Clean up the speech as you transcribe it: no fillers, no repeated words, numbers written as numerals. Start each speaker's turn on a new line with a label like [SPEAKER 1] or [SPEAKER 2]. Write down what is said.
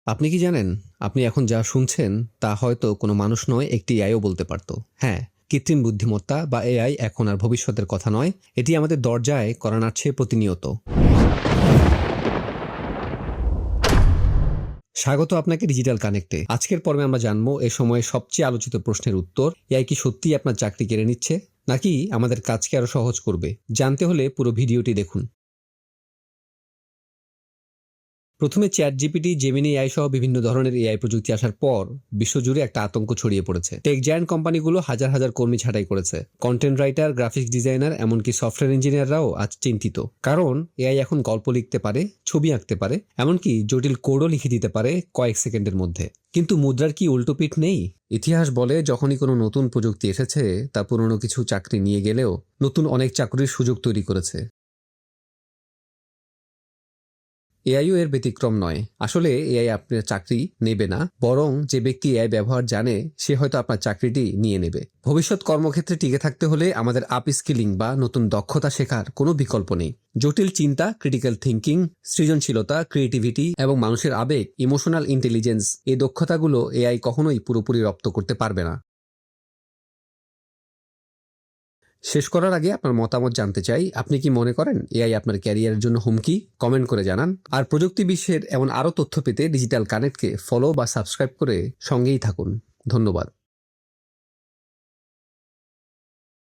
[SPEAKER 1] আপনি কি জানেন? আপনি এখন যা শুনছেন তা হয়তো কোনো মানুষ নয়, একটি এআইও বলতে পারত। হ্যাঁ, কৃত্রিম বুদ্ধিমত্তা বা এআই এখন আর ভবিষ্যতের কথা নয়। এটি আমাদের দরজায় কড়া নাড়ছে প্রতিনিয়ত। স্বাগত আপনাকে ডিজিটাল কানেক্টে। আজকের পর্বে আমরা জানবো এ সময়ে সবচেয়ে আলোচিত প্রশ্নের উত্তর। এআই কি সত্যিই আপনার চাকরি কেড়ে নিচ্ছে? নাকি আমাদের কাজকে আরো সহজ করবে? জানতে হলে পুরো ভিডিওটি দেখুন। প্রথমে চ্যাটজিপিটি, জেমিনি এআই সহ বিভিন্ন ধরনের এআই প্রযুক্তি আসার পর বিশ্বজুড়ে একটা আতঙ্ক ছড়িয়ে পড়েছে। টেক জায়ান্ট কোম্পানিগুলো হাজার হাজার কর্মী ছাঁটাই করেছে। কন্টেন্ট রাইটার, গ্রাফিক্স ডিজাইনার, এমনকি সফটওয়্যার ইঞ্জিনিয়াররাও আজ চিন্তিত। কারণ এআই এখন গল্প লিখতে পারে, ছবি আঁকতে পারে, এমনকি জটিল কোডও লিখে দিতে পারে কয়েক সেকেন্ডের মধ্যে। কিন্তু মুদ্রার কি উল্টো পিঠ নেই? ইতিহাস বলে যখনই কোনো নতুন প্রযুক্তি এসেছে তা পুরনো কিছু চাকরি নিয়ে গেলেও নতুন অনেক চাকরির সুযোগ তৈরি করেছে। এআইও এর ব্যতিক্রম নয়। আসলে এআই আপনার চাকরি নেবে না, বরং যে ব্যক্তি এআই ব্যবহার জানে সে হয়তো আপনার চাকরিটি নিয়ে নেবে। ভবিষ্যৎ কর্মক্ষেত্রে টিকে থাকতে হলে আমাদের আপ স্কিলিং বা নতুন দক্ষতা শেখার কোনো বিকল্প নেই। জটিল চিন্তা, ক্রিটিক্যাল থিঙ্কিং, সৃজনশীলতা, ক্রিয়েটিভিটি এবং মানুষের আবেগ, ইমোশনাল ইন্টেলিজেন্স, এই দক্ষতাগুলো এআই কখনোই পুরোপুরি রপ্ত করতে পারবে না। শেষ করার আগে আপনার মতামত জানতে চাই। আপনি কি মনে করেন এআই আপনার ক্যারিয়ারের জন্য হুমকি? কমেন্ট করে জানান। আর প্রযুক্তি বিশ্বের এমন আরও তথ্য পেতে ডিজিটাল কানেক্টকে ফলো বা সাবস্ক্রাইব করে সঙ্গেই থাকুন। ধন্যবাদ।